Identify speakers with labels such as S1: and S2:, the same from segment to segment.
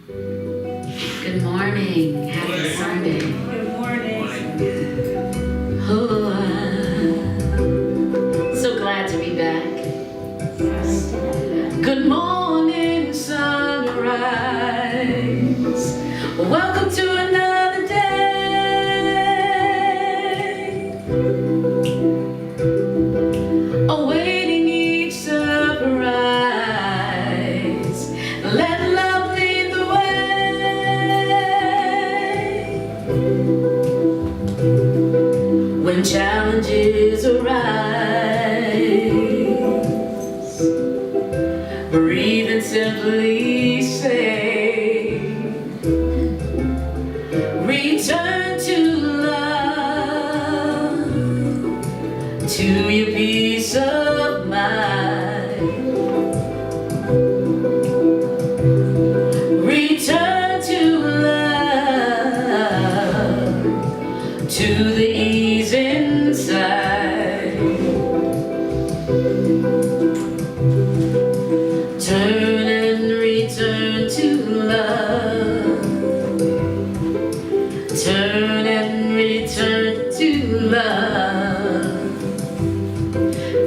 S1: Good morning. Happy Sunday.
S2: Good morning.
S1: Oh, so glad to be back. Good morning, sunrise. Welcome to another day. Awaiting each surprise. Let love lead the way. When challenges arise, breathe and simply say, return to love, to your peace of mind. Return to love, to the ease inside. Turn and return to love. Turn and return to love.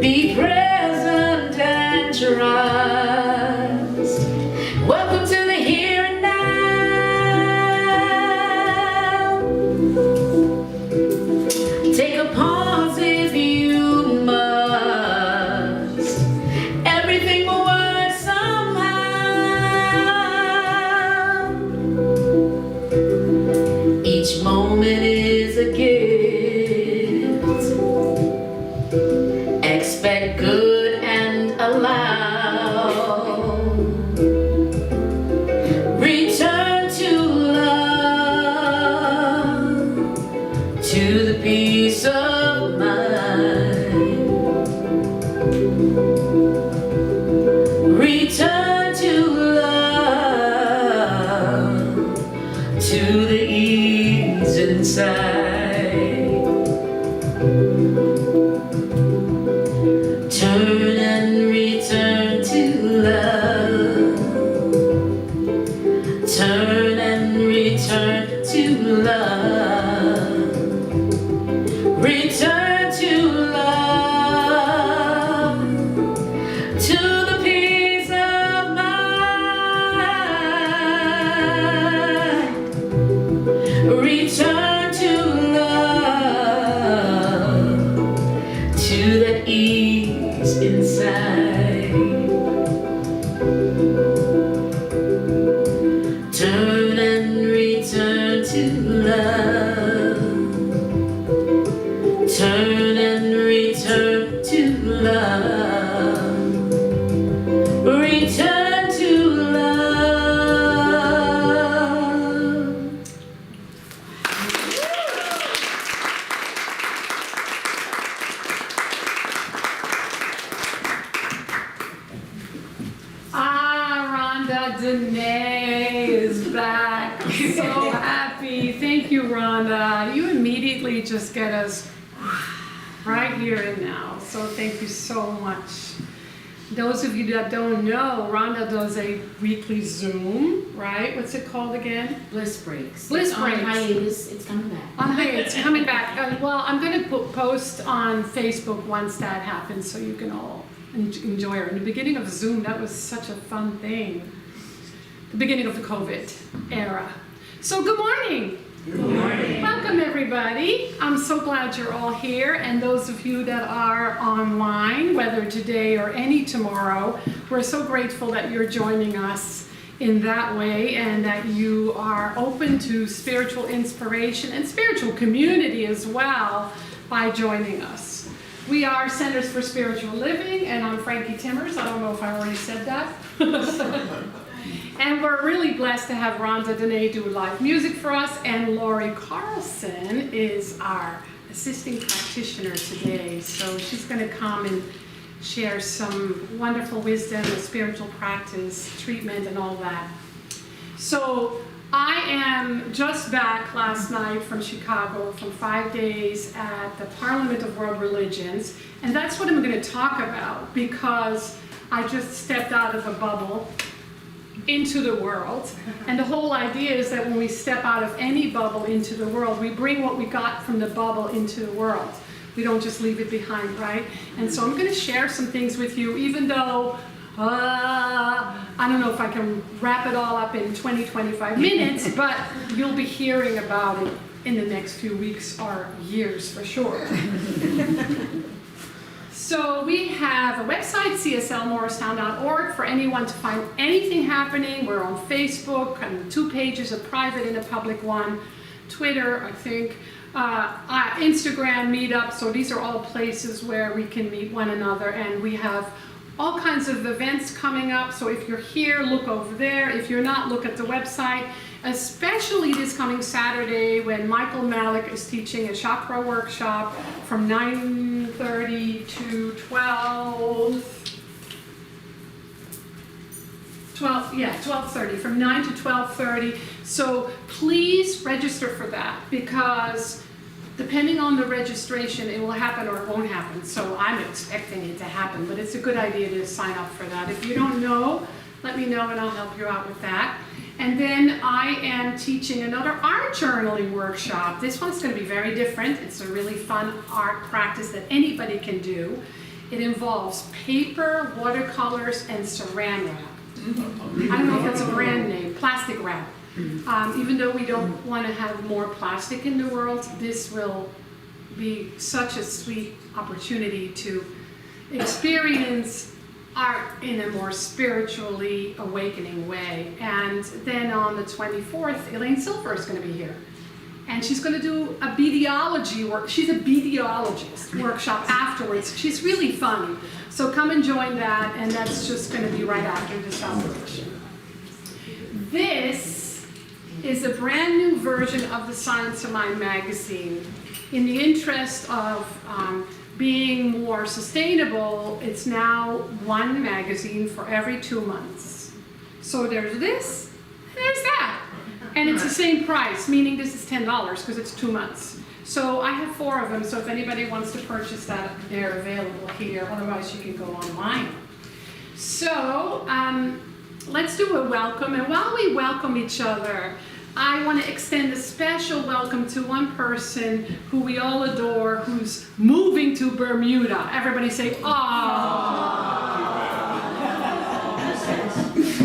S1: Be present and trust. Welcome to the here and now. Take a pause if you must. Everything will work somehow. Each moment is a gift. Expect good and allow. Return to love, to the peace of mind. Return to love, to the ease inside. Turn and return to love. Turn and return to love. Return to love, to the peace of mind. Return to love, to that ease inside. Turn and return to love. Turn and return to love. Return to love.
S3: Rhonda Dene is back. I'm so happy. Thank you, Rhonda. You immediately just get us right here and now. So thank you so much. Those of you that don't know, Rhonda does a weekly Zoom, right? What's it called again?
S1: Bliss breaks.
S3: Bliss
S1: It's on
S3: breaks.
S1: hiatus. It's coming back.
S3: On hiatus, coming back. Well, I'm going to post on Facebook once that happens so you can all enjoy her. In the beginning of Zoom, that was such a fun thing. The beginning of the COVID era. So good morning.
S1: Good morning.
S3: Welcome everybody. I'm so glad you're all here, and those of you that are online, whether today or any tomorrow, we're so grateful that you're joining us in that way and that you are open to spiritual inspiration and spiritual community as well by joining us. We are Centers for Spiritual Living, and I'm Frankie Timmers. I don't know if I already said that. And we're really blessed to have Rhonda Dene do live music for us, and Lori Carlson is our assisting practitioner today. So she's going to come and share some wonderful wisdom of spiritual practice, treatment, and all that. So I am just back last night from Chicago from 5 days at the Parliament of World Religions, and that's what I'm going to talk about because I just stepped out of a bubble into the world. And the whole idea is that when we step out of any bubble into the world, we bring what we got from the bubble into the world. We don't just leave it behind, right? And so I'm going to share some things with you, even though I don't know if I can wrap it all up in 20, 25 minutes, but you'll be hearing about it in the next few weeks or years for sure. So we have a website, cslmorristown.org, for anyone to find anything happening. We're on Facebook, and 2 pages, a private and a public one. Twitter, I think. Instagram, Meetup. So these are all places where we can meet one another. And we have all kinds of events coming up. So if you're here, look over there. If you're not, look at the website. Especially this coming Saturday when Michael Malik is teaching a chakra workshop from 9:30 to 12:30, from 9 to 12:30. So please register for that, because depending on the registration, it will happen or it won't happen. So I'm expecting it to happen, but it's a good idea to sign up for that. If you don't know, let me know and I'll help you out with that. And then I am teaching another art journaling workshop. This one's going to be very different. It's a really fun art practice that anybody can do. It involves paper, watercolors, and saran wrap. I don't know if that's a brand name, plastic wrap. Even though we don't want to have more plastic in the world, this will be such a sweet opportunity to experience art in a more spiritually awakening way. And then on the 24th, Elaine Silver is going to be here. And she's going to do a beadiology work. She's a beadiologist workshop afterwards. She's really fun. So come and join that, and that's just going to be right after the celebration. This is a brand new version of the Science of Mind magazine. In the interest of being more sustainable, it's now one magazine for every 2 months. So there's this, and there's that. And it's the same price, meaning this is $10 because it's 2 months. So I have 4 of them, so if anybody wants to purchase that, they're available here. Otherwise, you can go online. So let's do a welcome. And while we welcome each other, I want to extend a special welcome to one person who we all adore, who's moving to Bermuda. Everybody say, "Aww."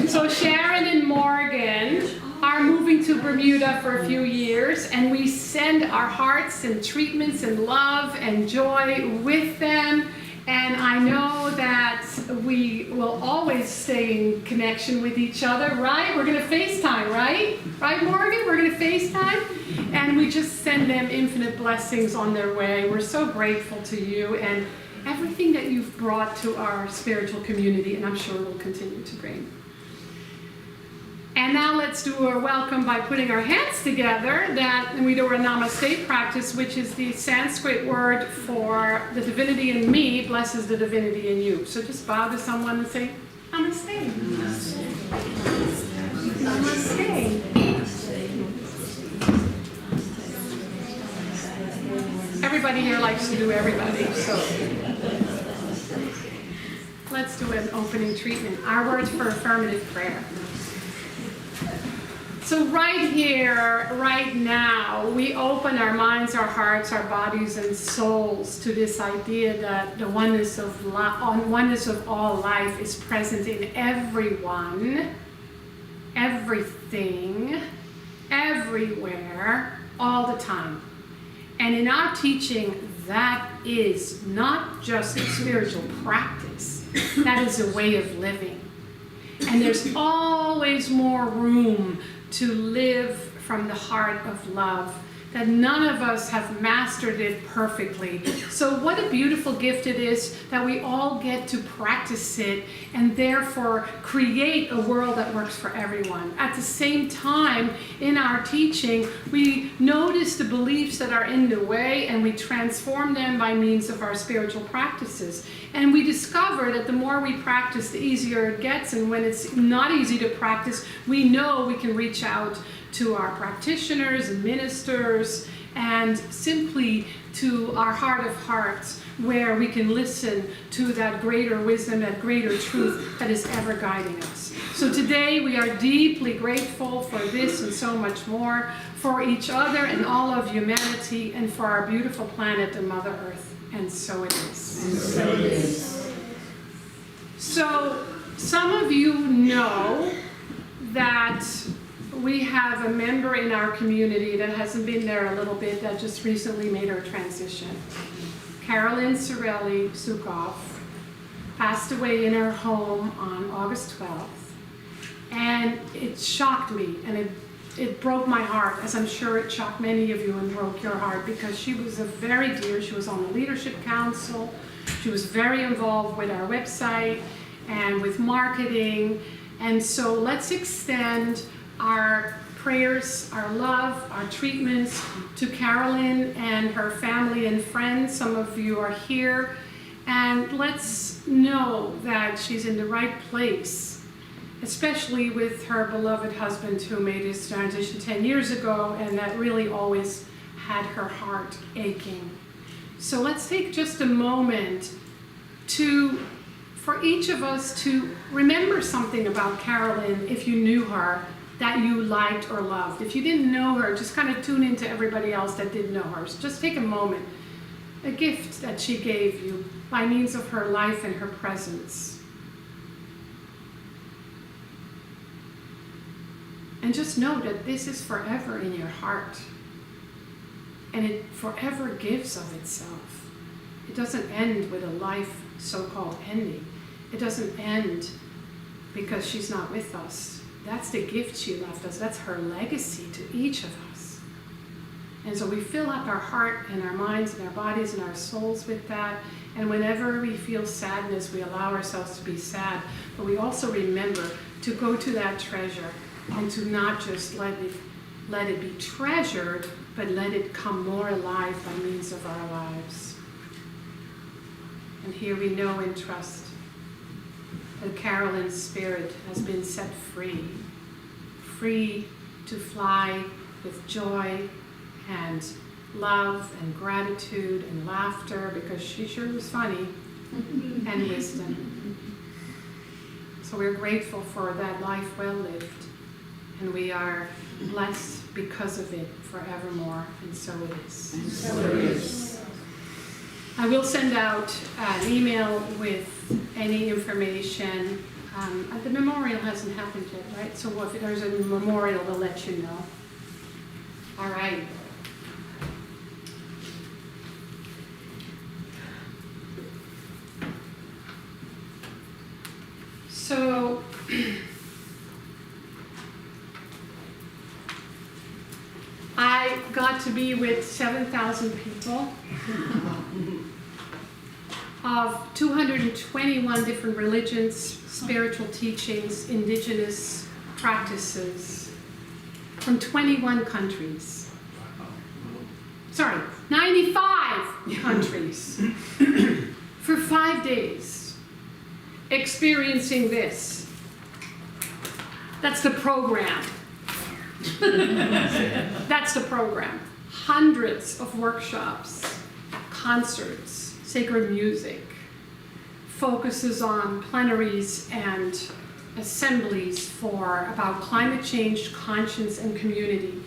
S3: So Sharon and Morgan are moving to Bermuda for a few years, and we send our hearts and treatments and love and joy with them. And I know that we will always stay in connection with each other, right? We're going to FaceTime, right? Right, Morgan? We're going to FaceTime? And we just send them infinite blessings on their way. We're so grateful to you and everything that you've brought to our spiritual community, and I'm sure we'll continue to bring. And now let's do a welcome by putting our hands together, and we do a namaste practice, which is the Sanskrit word for the divinity in me blesses the divinity in you. So just bow to someone and say, namaste. Namaste. Namaste. Everybody here likes to do everybody, so let's do an opening treatment. Our words for affirmative prayer. So right here, right now, we open our minds, our hearts, our bodies, and souls to this idea that the oneness of all life is present in everyone, everything, everywhere, all the time. And in our teaching, that is not just a spiritual practice, that is a way of living. And there's always more room to live from the heart of love, that none of us have mastered it perfectly. So what a beautiful gift it is that we all get to practice it and therefore create a world that works for everyone. At the same time, in our teaching, we notice the beliefs that are in the way and we transform them by means of our spiritual practices. And we discover that the more we practice, the easier it gets. And when it's not easy to practice, we know we can reach out to our practitioners and ministers and simply to our heart of hearts, where we can listen to that greater wisdom, that greater truth that is ever guiding us. So today we are deeply grateful for this and so much more, for each other and all of humanity, and for our beautiful planet, the Mother Earth. And so it is.
S1: And so it is.
S3: So some of you know that we have a member in our community that hasn't been there a little bit, that just recently made her transition. Carolyn Sorelli Sukoff passed away in her home on August 12th. And it shocked me, and it broke my heart, as I'm sure it shocked many of you and broke your heart, because she was a very dear, she was on the Leadership Council, she was very involved with our website and with marketing. And so let's extend our prayers, our love, our treatments to Carolyn and her family and friends. Some of you are here. And let's know that she's in the right place, especially with her beloved husband who made his transition 10 years ago, and that really always had her heart aching. So let's take just a moment for each of us to remember something about Carolyn, if you knew her, that you liked or loved. If you didn't know her, just kind of tune into everybody else that did know her. So just take a moment, a gift that she gave you by means of her life and her presence. And just know that this is forever in your heart. And it forever gives of itself. It doesn't end with a life so-called ending. It doesn't end because she's not with us. That's the gift she left us. That's her legacy to each of us. And so we fill up our heart and our minds and our bodies and our souls with that. And whenever we feel sadness, we allow ourselves to be sad. But we also remember to go to that treasure and to not just let it be treasured, but let it come more alive by means of our lives. And here we know and trust that Carolyn's spirit has been set free, free to fly with joy and love and gratitude and laughter, because she sure was funny, and wisdom. So we're grateful for that life well lived, and we are blessed because of it forevermore, and so it is.
S1: And so it is.
S3: I will send out an email with any information. The memorial hasn't happened yet, right? So if there's a memorial, we'll let you know. All right. So I got to be with 7,000 people of 221 different religions, spiritual teachings, indigenous practices from 21 countries. Sorry, 95 countries for 5 days, experiencing this. That's the program. That's the program. Hundreds of workshops, concerts, sacred music, focuses on plenaries and assemblies about climate change, conscience, and community.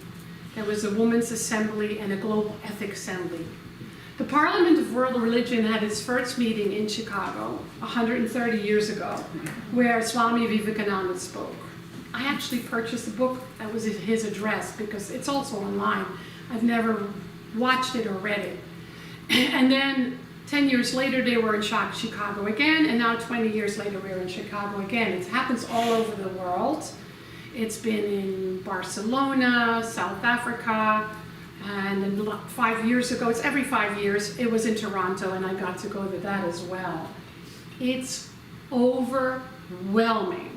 S3: There was a women's assembly and a global ethics assembly. The Parliament of World Religion had its first meeting in Chicago 130 years ago, where Swami Vivekananda spoke. I actually purchased a book that was at his address because it's also online. I've never watched it or read it. And then 10 years later, they were in Chicago again, and now 20 years later, we're in Chicago again. It happens all over the world. It's been in Barcelona, South Africa, and then 5 years ago, it's every 5 years, it was in Toronto, and I got to go to that as well. It's overwhelming.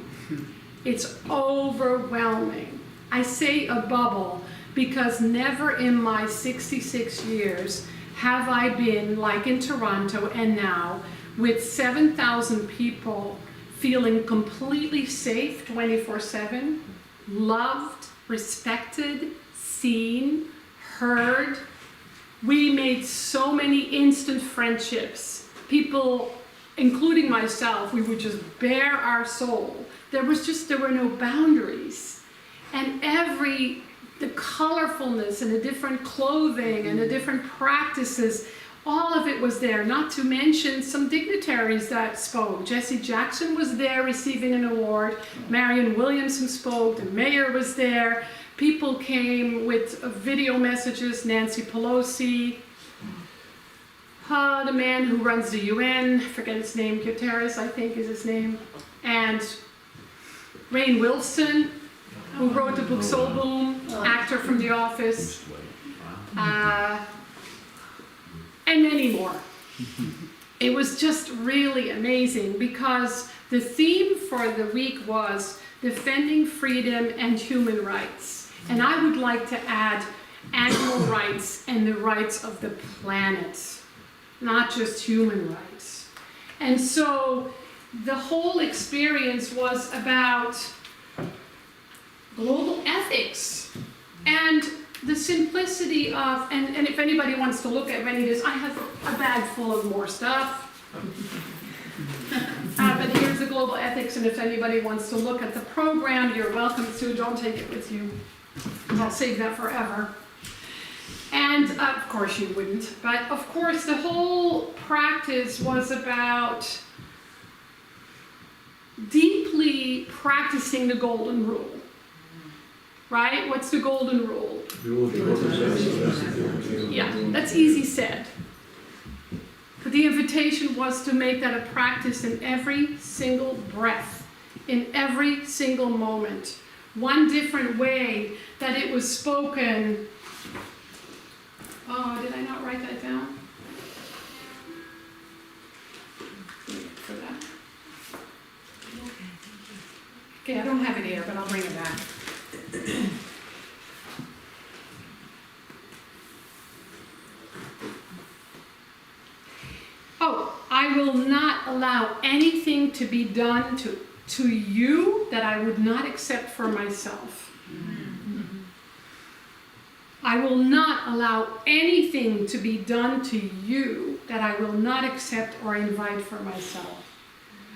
S3: It's overwhelming. I say a bubble because never in my 66 years have I been like in Toronto and now with 7,000 people feeling completely safe 24/7, loved, respected, seen, heard. We made so many instant friendships. People including myself, we would just bare our soul. There were no boundaries. And the colorfulness and the different clothing and the different practices, all of it was there, not to mention some dignitaries that spoke. Jesse Jackson was there receiving an award. Marianne Williamson spoke. The mayor was there. People came with video messages. Nancy Pelosi. The man who runs the UN, forget his name, Guterres, I think is his name. And Rainn Wilson, who wrote the book Soul Boom, actor from The Office. And many more. It was just really amazing because the theme for the week was defending freedom and human rights. And I would like to add animal rights and the rights of the planet, not just human rights. And so the whole experience was about global ethics and the simplicity of, and if anybody wants to look at any of this, I have a bag full of more stuff. But here's the global ethics, and if anybody wants to look at the program, you're welcome to. Don't take it with you, because I'll save that forever. And of course you wouldn't, but of course the whole practice was about deeply practicing the golden rule. Right? What's the golden rule? Yeah, that's easy said. But the invitation was to make that a practice in every single breath, in every single moment. One different way that it was spoken. Oh, did I not write that down? For that. Okay, I don't have it here, but I'll bring it back. Oh, I will not allow anything to be done to you that I would not accept for myself. I will not allow anything to be done to you that I will not accept or invite for myself.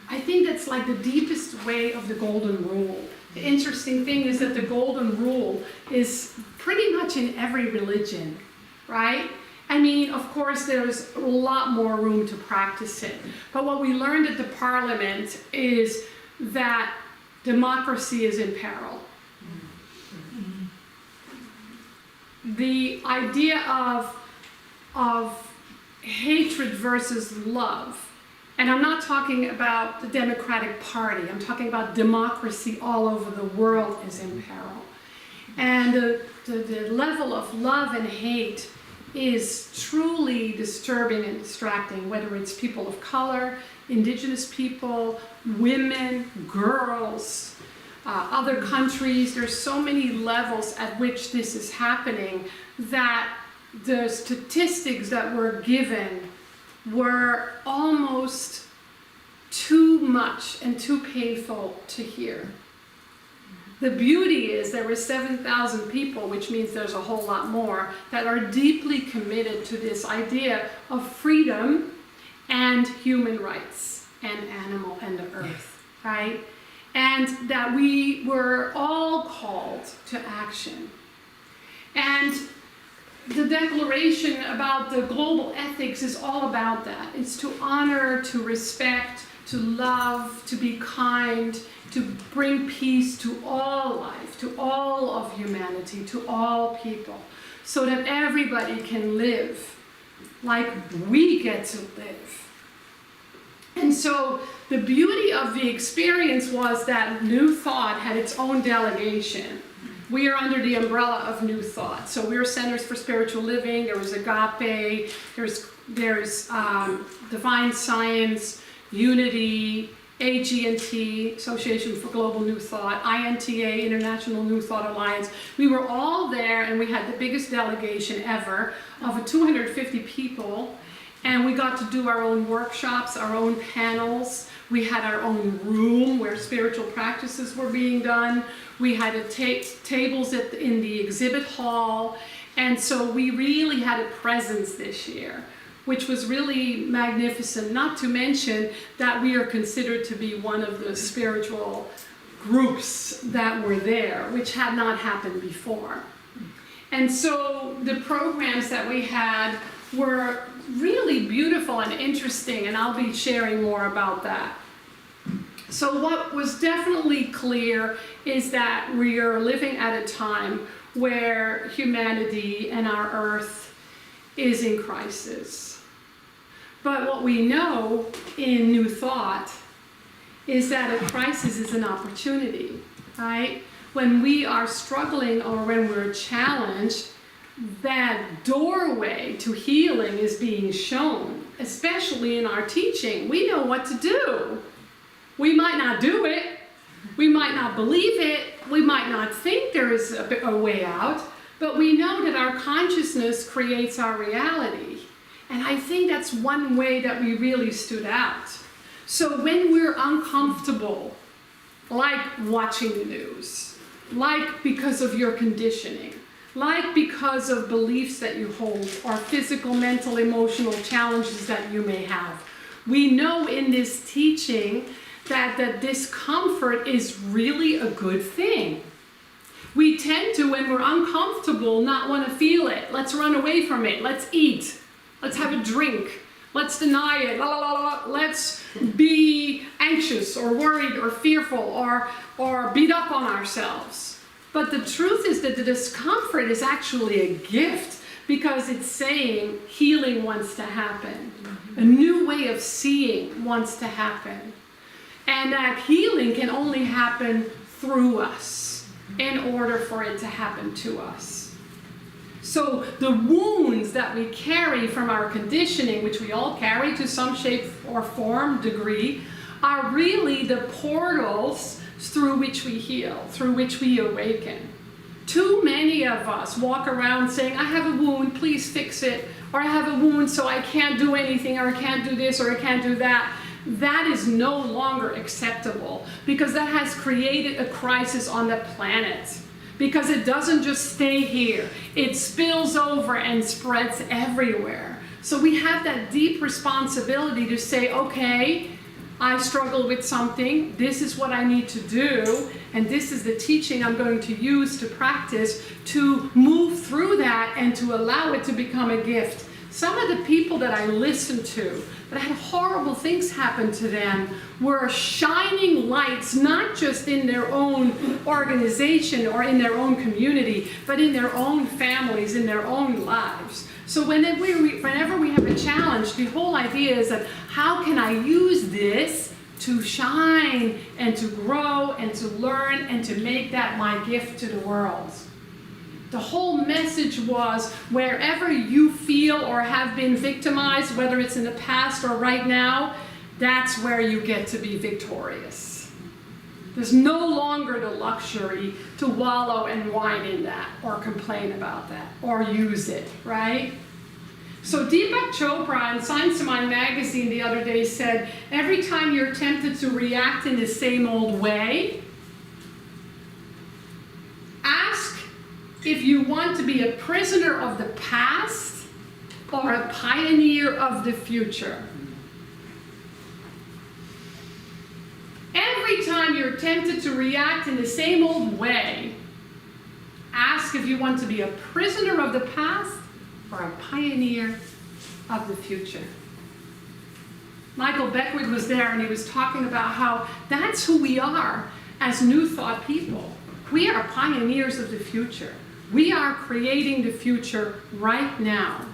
S3: I think that's like the deepest way of the golden rule. The interesting thing is that the golden rule is pretty much in every religion, right? I mean, of course, there's a lot more room to practice it. But what we learned at the Parliament is that democracy is in peril. The idea of hatred versus love. And I'm not talking about the Democratic Party. I'm talking about democracy all over the world is in peril. And the level of love and hate is truly disturbing and distracting, whether it's people of color, indigenous people, women, girls, other countries. There's so many levels at which this is happening that the statistics that were given were almost too much and too painful to hear. The beauty is there were 7,000 people, which means there's a whole lot more, that are deeply committed to this idea of freedom and human rights and animal and the earth, right? And that we were all called to action. And the declaration about the global ethics is all about that. It's to honor, to respect, to love, to be kind, to bring peace to all life, to all of humanity, to all people, so that everybody can live like we get to live. And so the beauty of the experience was that New Thought had its own delegation. We are under the umbrella of New Thought. So we're Centers for Spiritual Living. There was Agape. There's Divine Science, Unity, AG&T, Association for Global New Thought, INTA, International New Thought Alliance. We were all there, and we had the biggest delegation ever of 250 people. And we got to do our own workshops, our own panels. We had our own room where spiritual practices were being done. We had tables in the exhibit hall. And so we really had a presence this year. which was really magnificent, not to mention that we are considered to be one of the spiritual groups that were there, which had not happened before. And so the programs that we had were really beautiful and interesting, and I'll be sharing more about that. So what was definitely clear is that we are living at a time where humanity and our earth is in crisis. But what we know in New Thought is that a crisis is an opportunity, right? When we are struggling or when we're challenged, that doorway to healing is being shown, especially in our teaching. We know what to do. We might not do it. We might not believe it. We might not think there is a way out, but we know that our consciousness creates our reality. And I think that's one way that we really stood out. So when we're uncomfortable, like watching the news, like because of your conditioning, like because of beliefs that you hold, or physical, mental, emotional challenges that you may have, we know in this teaching that the discomfort is really a good thing. We tend to, when we're uncomfortable, not want to feel it. Let's run away from it. Let's eat. Let's have a drink. Let's deny it. La, la, la, la. Let's be anxious or worried or fearful or beat up on ourselves. But the truth is that the discomfort is actually a gift, because it's saying healing wants to happen. A new way of seeing wants to happen. And that healing can only happen through us in order for it to happen to us. So the wounds that we carry from our conditioning, which we all carry to some shape or form, degree, are really the portals through which we heal, through which we awaken. Too many of us walk around saying, I have a wound, please fix it. Or I have a wound, so I can't do anything, or I can't do this, or I can't do that. That is no longer acceptable, because that has created a crisis on the planet. Because it doesn't just stay here. It spills over and spreads everywhere. So we have that deep responsibility to say, okay, I struggle with something, this is what I need to do, and this is the teaching I'm going to use to practice to move through that and to allow it to become a gift. Some of the people that I listened to that had horrible things happen to them were shining lights, not just in their own organization or in their own community, but in their own families, in their own lives. So whenever we have a challenge, the whole idea is that how can I use this to shine and to grow and to learn and to make that my gift to the world? The whole message was, wherever you feel or have been victimized, whether it's in the past or right now, that's where you get to be victorious. There's no longer the luxury to wallow and whine in that, or complain about that, or use it, right? So Deepak Chopra in Science of Mind magazine the other day said, every time you're tempted to react in the same old way, ask if you want to be a prisoner of the past or a pioneer of the future. Every time you're tempted to react in the same old way, ask if you want to be a prisoner of the past or a pioneer of the future. Michael Beckwith was there, and he was talking about how that's who we are as New Thought people. We are pioneers of the future. We are creating the future right now.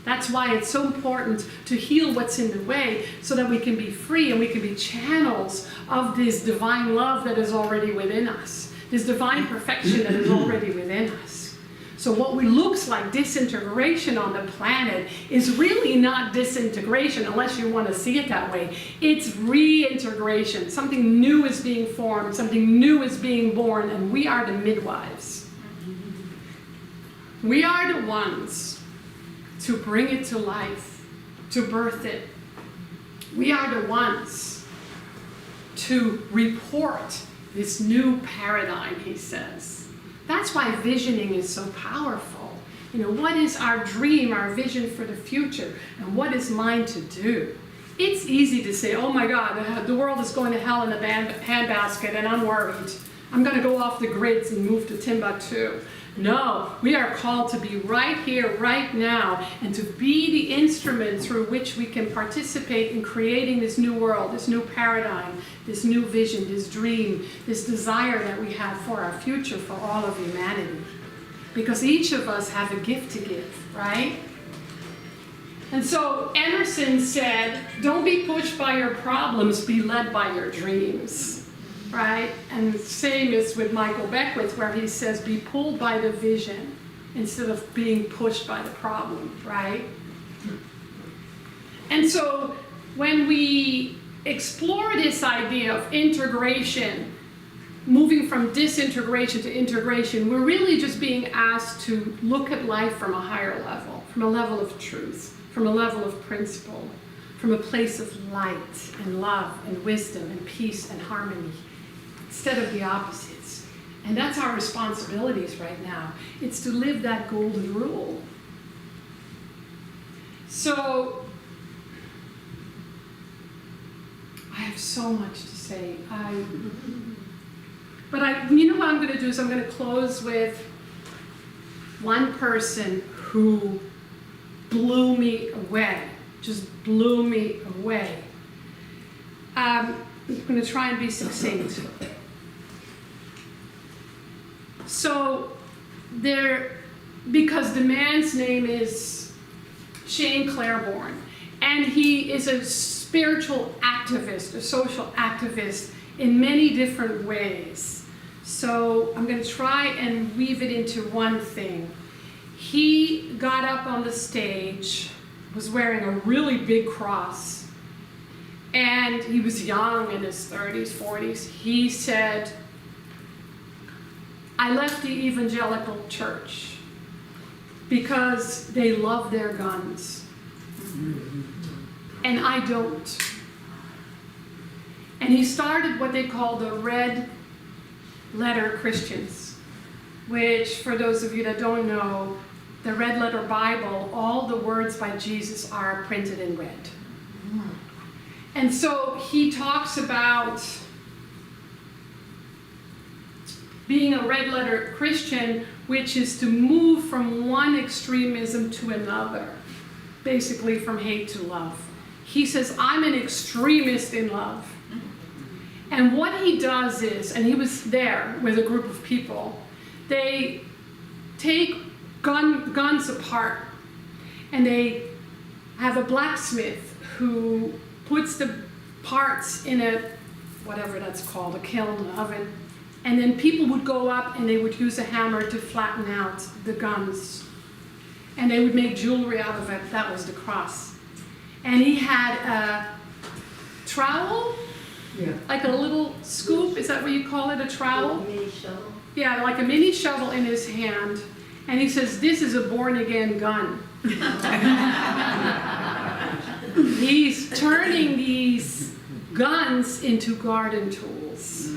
S3: That's why it's so important to heal what's in the way, so that we can be free and we can be channels of this divine love that is already within us, this divine perfection that is already within us. So what looks like disintegration on the planet is really not disintegration, unless you want to see it that way. It's reintegration. Something new is being formed, something new is being born, and we are the midwives. We are the ones to bring it to life, to birth it. We are the ones to report this new paradigm, he says. That's why visioning is so powerful. What is our dream, our vision for the future, and what is mine to do? It's easy to say, oh my God, the world is going to hell in a handbasket and I'm worried. I'm going to go off the grids and move to Timbuktu. No, we are called to be right here, right now, and to be the instrument through which we can participate in creating this new world, this new paradigm, this new vision, this dream, this desire that we have for our future, for all of humanity. Because each of us have a gift to give, right? And so Emerson said, don't be pushed by your problems, be led by your dreams. Right? And the same is with Michael Beckwith, where he says, be pulled by the vision instead of being pushed by the problem, right? And so when we explore this idea of integration, moving from disintegration to integration, we're really just being asked to look at life from a higher level, from a level of truth, from a level of principle, from a place of light and love and wisdom and peace and harmony, instead of the opposites. And that's our responsibilities right now. It's to live that golden rule. So, I have so much to say. But you know what I'm going to do is I'm going to close with one person who blew me away, just blew me away. I'm going to try and be succinct. So because the man's name is Shane Claiborne, and he is a spiritual activist, a social activist in many different ways. So I'm going to try and weave it into one thing. He got up on the stage, was wearing a really big cross, and he was young, in his 30s, 40s. He said, I left the evangelical church because they love their guns, and I don't. And he started what they call the Red Letter Christians, which, for those of you that don't know, the Red Letter Bible, all the words by Jesus are printed in red. And so he talks about being a red letter Christian, which is to move from one extremism to another, basically from hate to love. He says, I'm an extremist in love. And what he does is, and he was there with a group of people, they take guns apart, and they have a blacksmith who puts the parts in a, whatever that's called, a kiln, an oven, and then people would go up and they would use a hammer to flatten out the guns. And they would make jewelry out of it. That was the cross. And he had a trowel, like a little scoop, is that what you call it, a trowel?
S2: A mini shovel.
S3: Yeah, like a mini shovel in his hand. And he says, this is a born-again gun. He's turning these guns into garden tools.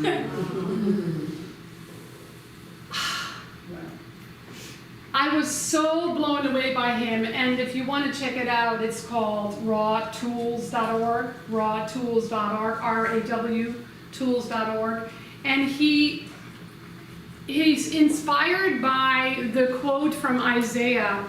S3: I was so blown away by him, and if you want to check it out, it's called rawtools.org, rawtools.org, R-A-W tools.org. And he's inspired by the quote from Isaiah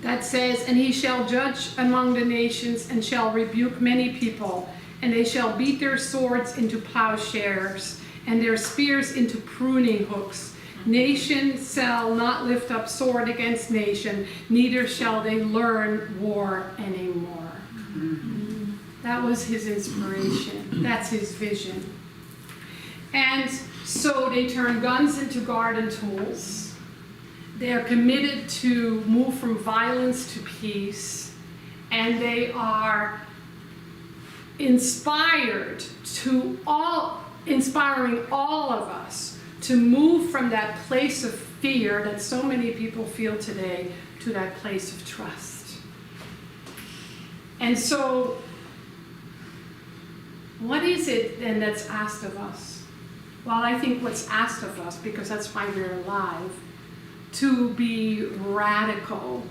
S3: that says, and he shall judge among the nations and shall rebuke many people, and they shall beat their swords into plowshares and their spears into pruning hooks. Nation shall not lift up sword against nation, neither shall they learn war anymore. That was his inspiration. That's his vision. And so they turn guns into garden tools. They are committed to move from violence to peace. And they are inspiring all of us to move from that place of fear that so many people feel today to that place of trust. And so, what is it then that's asked of us? Well, I think what's asked of us, because that's why we're alive, to be radical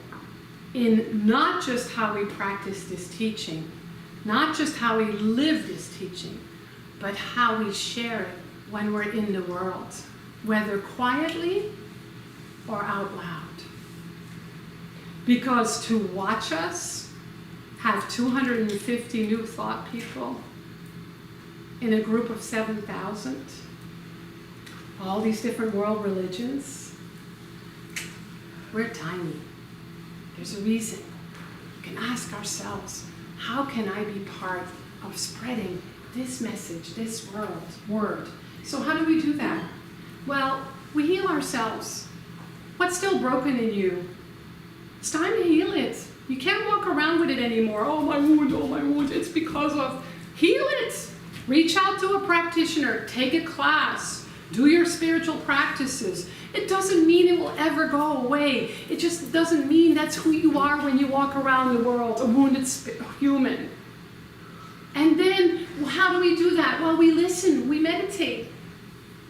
S3: in not just how we practice this teaching, not just how we live this teaching, but how we share it when we're in the world, whether quietly or out loud. Because to watch us have 250 new thought people in a group of 7,000, all these different world religions, we're tiny. There's a reason. We can ask ourselves, how can I be part of spreading this message, this word? So how do we do that? Well, we heal ourselves. What's still broken in you? It's time to heal it. You can't walk around with it anymore. Oh, my wound, it's because of... Heal it. Reach out to a practitioner. Take a class. Do your spiritual practices. It doesn't mean it will ever go away. It just doesn't mean that's who you are when you walk around the world, a wounded human. And then, how do we do that? Well, we listen, we meditate.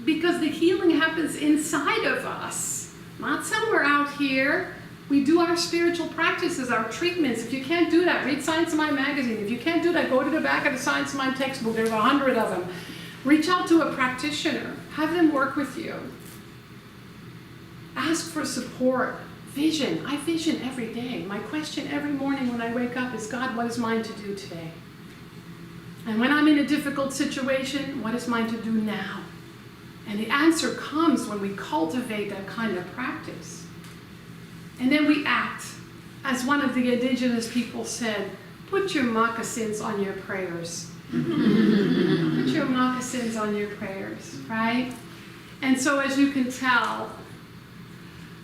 S3: Because the healing happens inside of us, not somewhere out here. We do our spiritual practices, our treatments. If you can't do that, read Science of Mind magazine. If you can't do that, go to the back of the Science of Mind textbook. There's 100 of them. Reach out to a practitioner. Have them work with you. Ask for support. Vision. I vision every day. My question every morning when I wake up is, God, what is mine to do today? And when I'm in a difficult situation, what is mine to do now? And the answer comes when we cultivate that kind of practice. And then we act. As one of the indigenous people said, put your moccasins on your prayers. Put your moccasins on your prayers, right? And so as you can tell,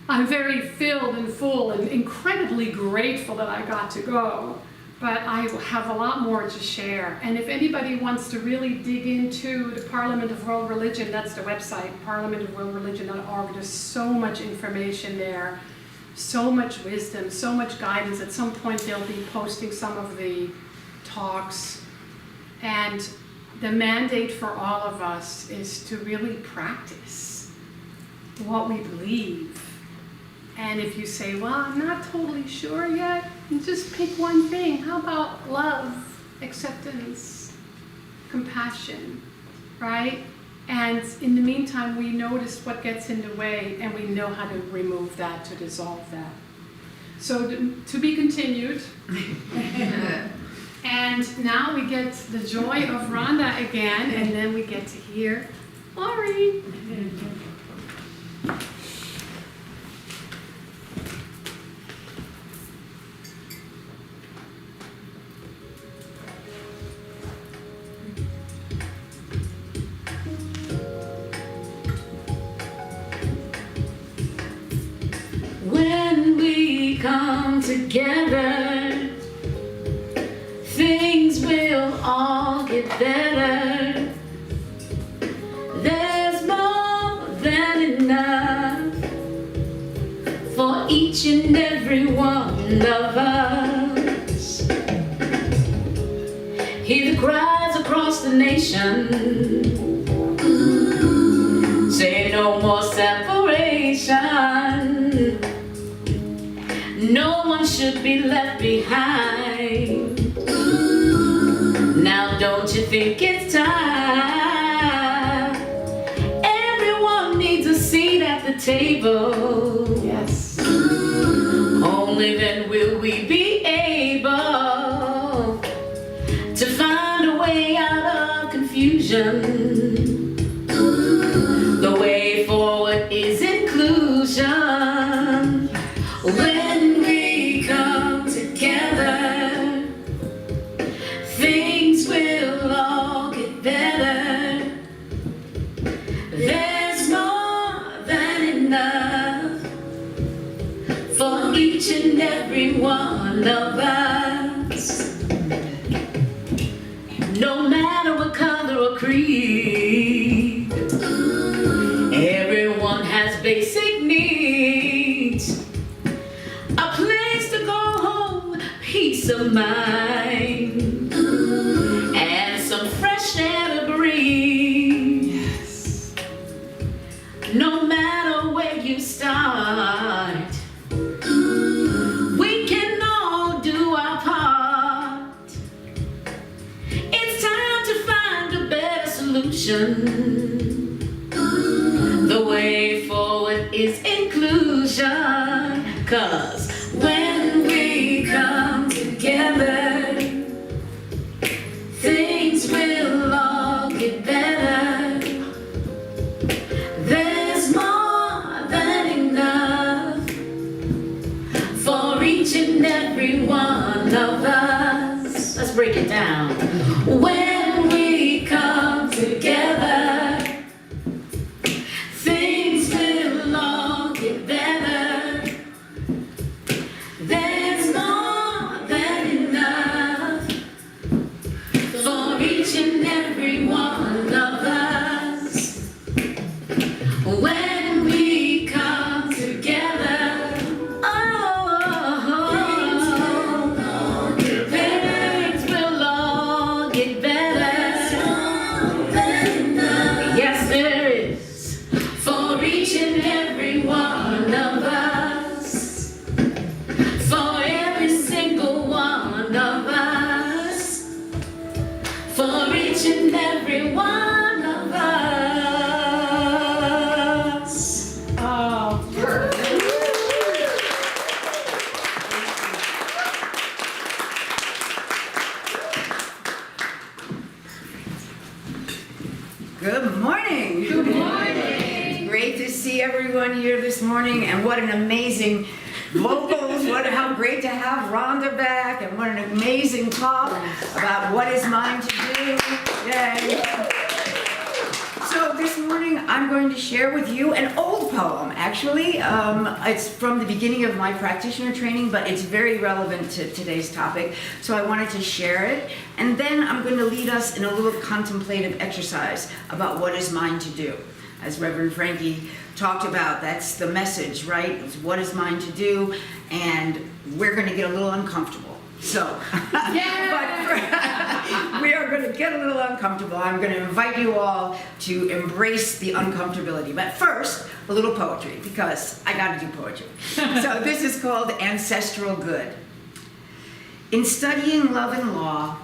S3: I'm very filled and full and incredibly grateful that I got to go. But I have a lot more to share. And if anybody wants to really dig into the Parliament of World Religion, that's the website, parliamentofworldreligion.org. There's so much information there, so much wisdom, so much guidance. At some point they'll be posting some of the talks. And the mandate for all of us is to really practice what we believe. And if you say, well, I'm not totally sure yet, just pick one thing. How about love, acceptance, compassion, right? And in the meantime, we notice what gets in the way and we know how to remove that, to dissolve that. So to be continued. And now we get the joy of Rhonda again, and then we get to hear Laurie.
S1: When we come together, things will all get better. There's more than enough for each and every one of us. Hear the cries across the nation, say no more separation. No one should be left behind. Now don't you think it's time? Everyone needs a seat at the table.
S3: Yes.
S1: Only then will we be able to find a way out of confusion. The way forward is inclusion. When we come together, things will all get better. There's more than enough for each and every one of us. No matter what color or creed, everyone has basic needs. A place to go home, peace of mind, and some fresh air to breathe.
S3: Yes.
S1: No matter where you start, start. We can all do our part. It's time to find a better solution. The way forward is inclusion. 'Cause when we come together, things will all get better. There's more than enough for each and every one of us. Let's break it down. When we come together, things will all get better. There's more than enough for each and every one of us. When we come together, things will all get better. Things will all get better. Yes, there is for each and every one of us. For every single one of us. For each and every one of us.
S3: Oh,
S2: Good morning.
S3: good morning.
S2: Great to see everyone here this morning, and what an amazing vocals. How great to have Rhonda back, and what an amazing talk about what is mine to do. Yay. So this morning I'm going to share with you an old poem. Actually, it's from the beginning of my practitioner training, but it's very relevant to today's topic. So I wanted to share it, and then I'm going to lead us in a little contemplative exercise about what is mine to do. As Reverend Frankie talked about, that's the message, right? It's what is mine to do, and we're going to get a little uncomfortable. So, but we are going to get a little uncomfortable. I'm going to invite you all to embrace the uncomfortability. But first, a little poetry, because I got to do poetry. So this is called Ancestral Good. In studying love and law,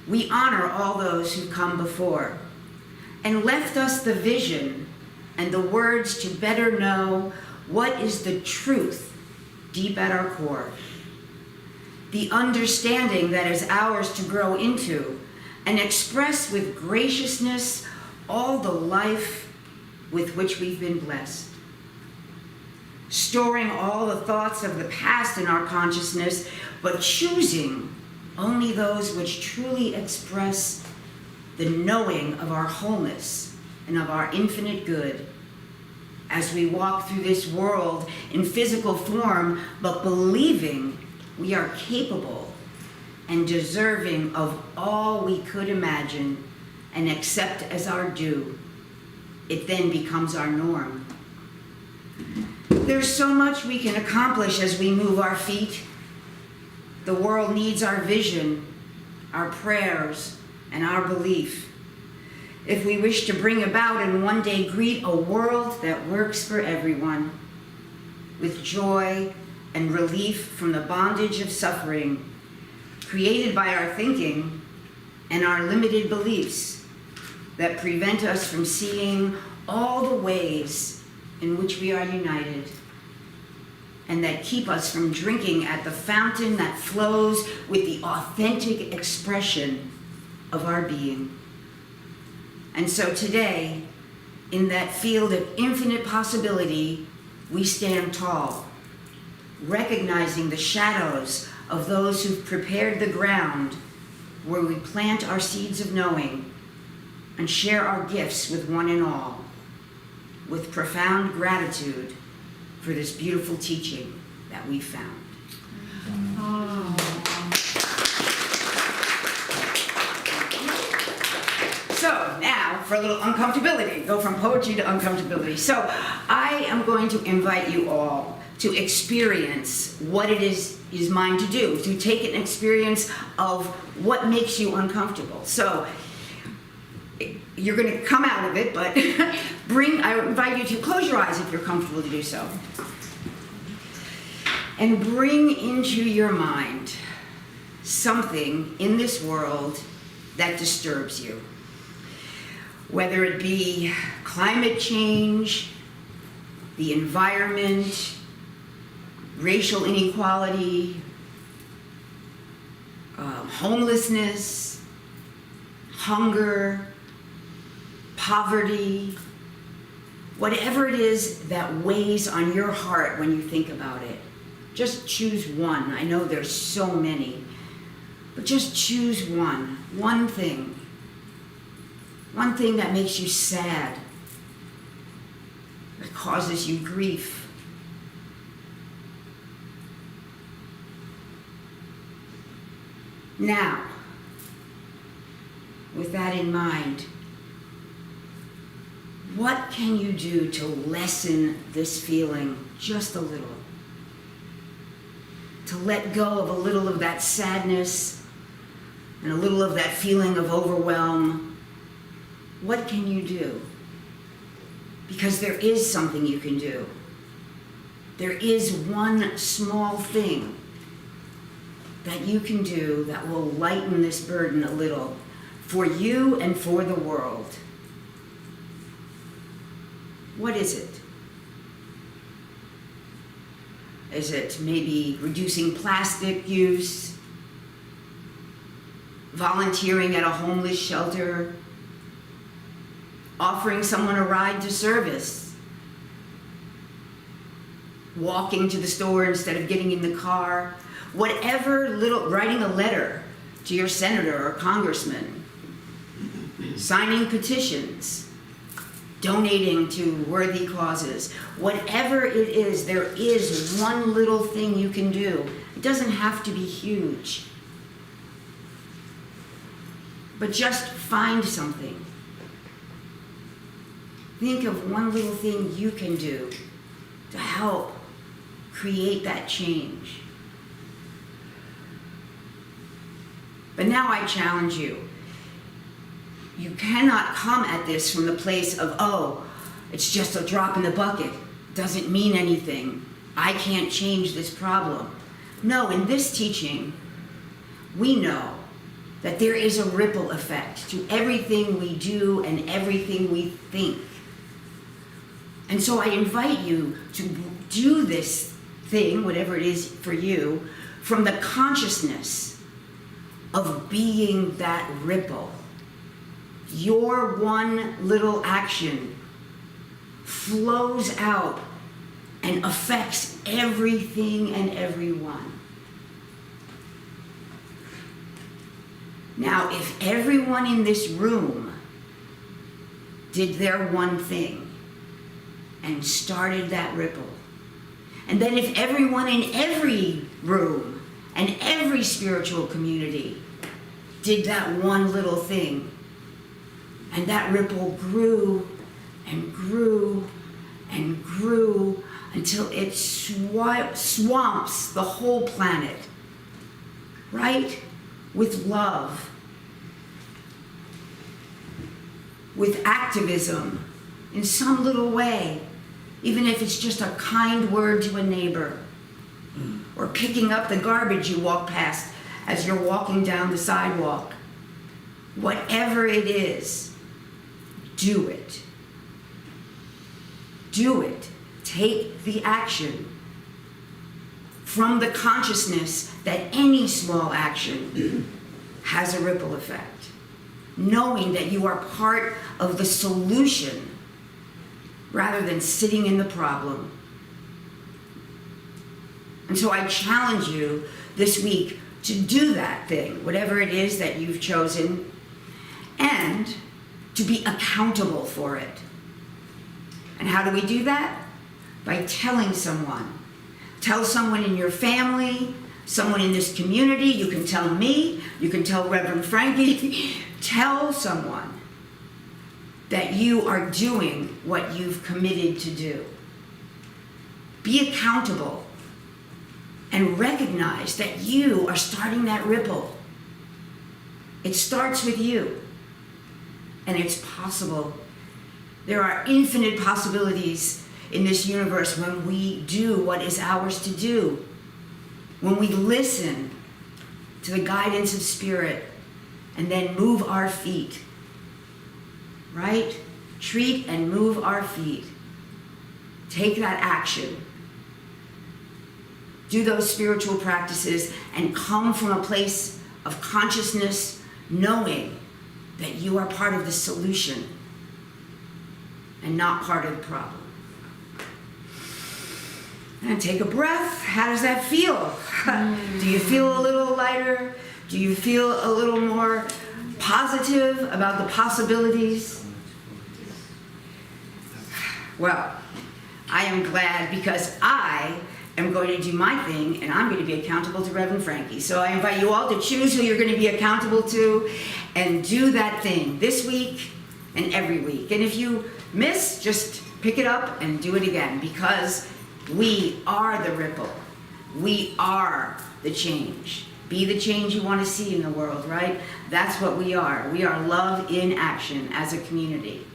S2: we honor all those who come before and left us the vision and the words to better know what is the truth deep at our core. The understanding that is ours to grow into and express with graciousness all the life with which we've been blessed. Storing all the thoughts of the past in our consciousness, but choosing only those which truly express the knowing of our wholeness and of our infinite good as we walk through this world in physical form, but believing we are capable and deserving of all we could imagine and accept as our due. It then becomes our norm. There's so much we can accomplish as we move our feet. The world needs our vision, our prayers, and our belief. If we wish to bring about and one day greet a world that works for everyone, with joy and relief from the bondage of suffering created by our thinking and our limited beliefs that prevent us from seeing all the ways in which we are united, and that keep us from drinking at the fountain that flows with the authentic expression of our being. And so today, in that field of infinite possibility, we stand tall, recognizing the shadows of those who've prepared the ground where we plant our seeds of knowing and share our gifts with one and all, with profound gratitude for this beautiful teaching that we found. So now for a little uncomfortability, go from poetry to uncomfortability. So I am going to invite you all to experience what it is mine to do, to take an experience of what makes you uncomfortable. So you're going to come out of it, but I invite you to close your eyes if you're comfortable to do so. And bring into your mind something in this world that disturbs you. Whether it be climate change, the environment, racial inequality, homelessness, hunger, poverty, whatever it is that weighs on your heart when you think about it. Just choose one. I know there's so many, but just choose one. One thing that makes you sad, that causes you grief. Now, with that in mind, what can you do to lessen this feeling just a little? To let go of a little of that sadness and a little of that feeling of overwhelm. What can you do? Because there is something you can do. There is one small thing that you can do that will lighten this burden a little for you and for the world. What is it? Is it maybe reducing plastic use, volunteering at a homeless shelter, offering someone a ride to service, walking to the store instead of getting in the car, whatever little, writing a letter to your senator or congressman, signing petitions, donating to worthy causes, whatever it is, there is one little thing you can do. It doesn't have to be huge. But just find something. Think of one little thing you can do to help create that change. But now I challenge you. You cannot come at this from the place of, oh, it's just a drop in the bucket. Doesn't mean anything. I can't change this problem. No, in this teaching, we know that there is a ripple effect to everything we do and everything we think. And so I invite you to do this thing, whatever it is for you, from the consciousness of being that ripple. Your one little action flows out and affects everything and everyone. Now, if everyone in this room did their one thing and started that ripple, and then if everyone in every room and every spiritual community did that one little thing, and that ripple grew and grew and grew until it swamps the whole planet, right? With love, with activism in some little way, even if it's just a kind word to a neighbor, or picking up the garbage you walk past as you're walking down the sidewalk. Whatever it is, do it. Do it. Take the action from the consciousness that any small action has a ripple effect. Knowing that you are part of the solution rather than sitting in the problem. And so I challenge you this week to do that thing, whatever it is that you've chosen, and to be accountable for it. And how do we do that? By telling someone. Tell someone in your family, someone in this community. You can tell me, you can tell Reverend Frankie. Tell someone that you are doing what you've committed to do. Be accountable and recognize that you are starting that ripple. It starts with you. and it's possible. There are infinite possibilities in this universe when we do what is ours to do. When we listen to the guidance of Spirit and then move our feet. Right? Treat and move our feet. Take that action. Do those spiritual practices and come from a place of consciousness, knowing that you are part of the solution and not part of the problem. And take a breath. How does that feel? Do you feel a little lighter? Do you feel a little more positive about the possibilities? Well, I am glad because I am going to do my thing and I'm going to be accountable to Reverend Frankie. So I invite you all to choose who you're going to be accountable to and do that thing this week and every week. And if you miss, just pick it up and do it again, because we are the ripple. We are the change. Be the change you want to see in the world, right? That's what we are. We are love in action as a community.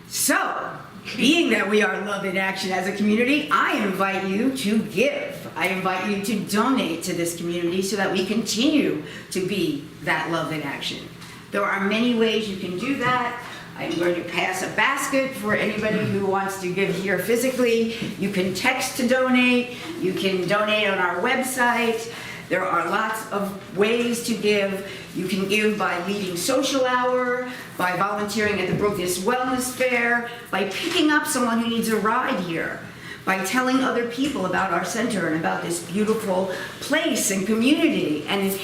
S2: So, being that we are love in action as a community, I invite you to give. I invite you to donate to this community so that we continue to be that love in action. There are many ways you can do that. I'm going to pass a basket for anybody who wants to give here physically. You can text to donate. You can donate on our website. There are lots of ways to give. You can give by leading social hour, by volunteering at the Brookness Wellness Fair, by picking up someone who needs a ride here, by telling other people about our center and about this beautiful place and community, and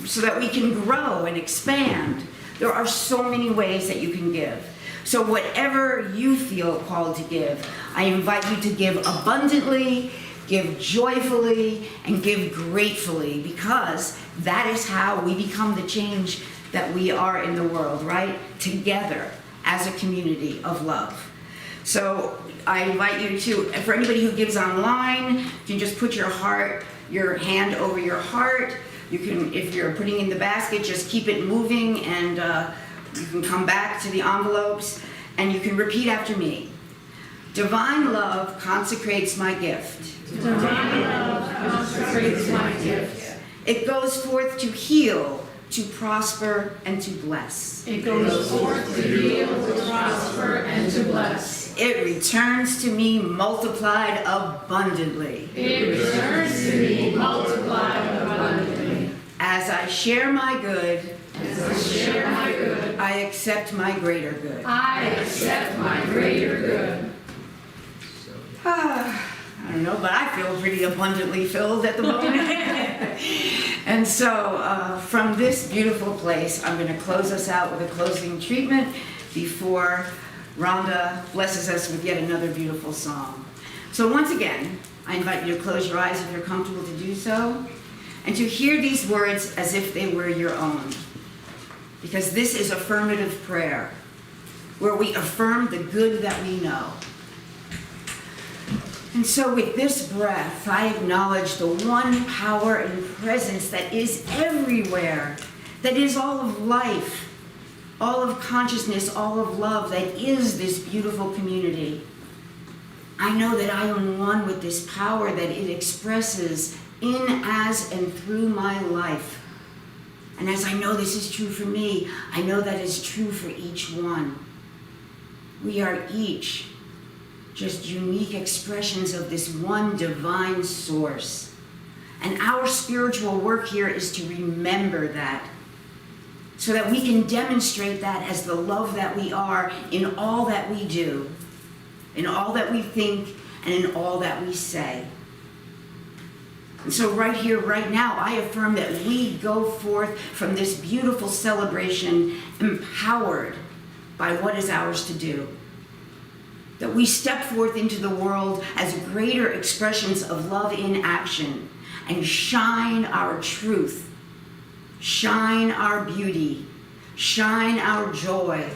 S2: so that we can grow and expand. There are so many ways that you can give. So whatever you feel called to give, I invite you to give abundantly, give joyfully, and give gratefully, because that is how we become the change that we are in the world, right? Together as a community of love. So I invite you to, for anybody who gives online, you can just put your hand over your heart. You can, if you're putting in the basket, just keep it moving, and you can come back to the envelopes, and you can repeat after me. Divine love consecrates my gift.
S3: Divine love consecrates my gift.
S2: It goes forth to heal, to prosper, and to bless.
S3: It goes forth to heal, to prosper, and to bless.
S2: It returns to me multiplied abundantly.
S3: It returns to me multiplied abundantly.
S2: As I share my good,
S3: As I share my good,
S2: I accept my greater good.
S3: I accept my greater good.
S2: I don't know, but I feel pretty abundantly filled at the moment. And so from this beautiful place, I'm going to close us out with a closing treatment before Rhonda blesses us with yet another beautiful song. So once again, I invite you to close your eyes if you're comfortable to do so, and to hear these words as if they were your own. Because this is affirmative prayer, where we affirm the good that we know. And so with this breath, I acknowledge the one power and presence that is everywhere, that is all of life, all of consciousness, all of love, that is this beautiful community. I know that I am one with this power, that it expresses in, as, and through my life. And as I know this is true for me, I know that is true for each one. We are each just unique expressions of this one divine source. And our spiritual work here is to remember that, so that we can demonstrate that as the love that we are in all that we do, in all that we think, and in all that we say. And so right here, right now, I affirm that we go forth from this beautiful celebration empowered by what is ours to do. That we step forth into the world as greater expressions of love in action and shine our truth, shine our beauty, shine our joy,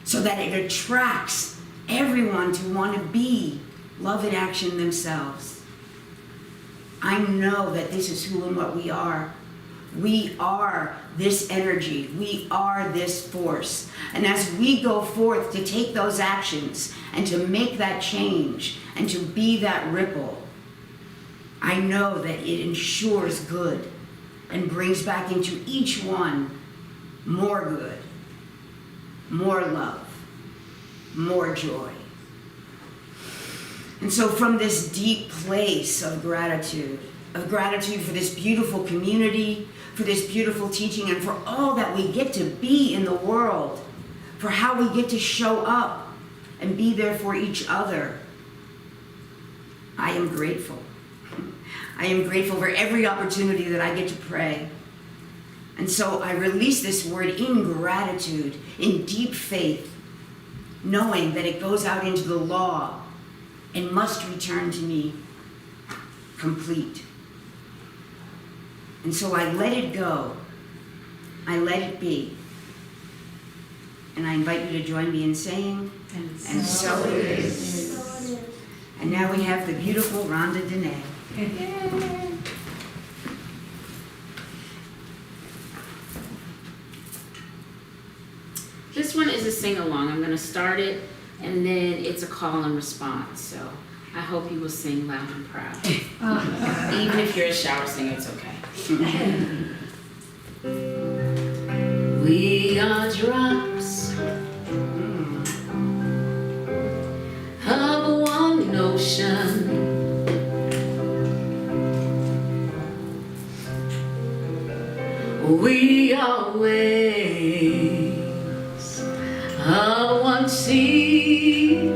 S2: so that it attracts everyone to want to be love in action themselves. I know that this is who and what we are. We are this energy. We are this force. And as we go forth to take those actions and to make that change and to be that ripple, I know that it ensures good and brings back into each one more good, more love, more joy. And so from this deep place of gratitude for this beautiful community, for this beautiful teaching, and for all that we get to be in the world, for how we get to show up and be there for each other, I am grateful. I am grateful for every opportunity that I get to pray. And so I release this word in gratitude, in deep faith, knowing that it goes out into the law and must return to me complete. And so I let it go. I let it be. And I invite you to join me in saying, and so it is. And now we have the beautiful Rhonda Dene.
S1: This one is a sing-along. I'm going to start it, and then it's a call and response. So I hope you will sing loud and proud. Even if you're a shower singer, it's okay. We are drops of one ocean. We are waves of one sea.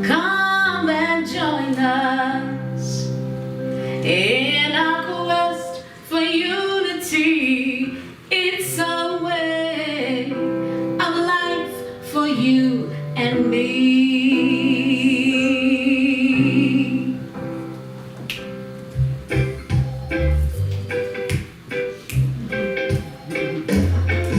S1: Come and join us in our quest for unity. It's a way of life for you and me.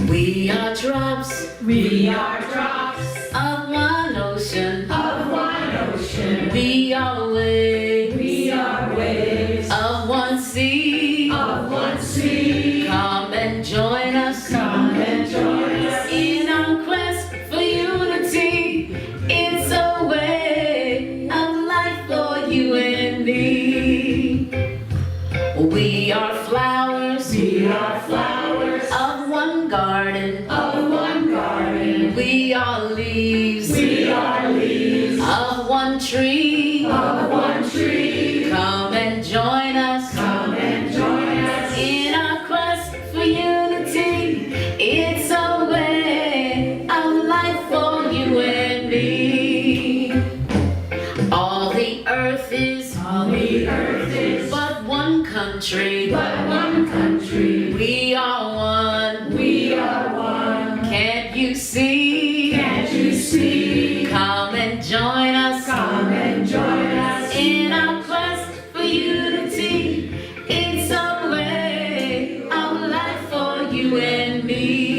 S1: We are drops.
S3: We are drops
S1: Of one ocean.
S3: of one ocean.
S1: We are waves.
S3: We are waves
S1: Of one sea.
S3: of one sea.
S1: Come and join us.
S3: Come and join us
S1: In our quest for unity. It's a way of life for you and me. We are flowers.
S3: We are flowers
S1: Of one garden.
S3: of one garden.
S1: We are leaves.
S3: We are leaves
S1: Of one tree.
S3: of one tree.
S1: Come and join us.
S3: Come and join us
S1: In our quest for unity. It's a way of life for you and me. All the earth is but one country.
S3: but one country.
S1: We are one.
S3: We are one.
S1: Can't you see?
S3: Can't you see?
S1: Come and join us.
S3: Come and join us
S1: In our quest for unity. It's a way of life for you and me.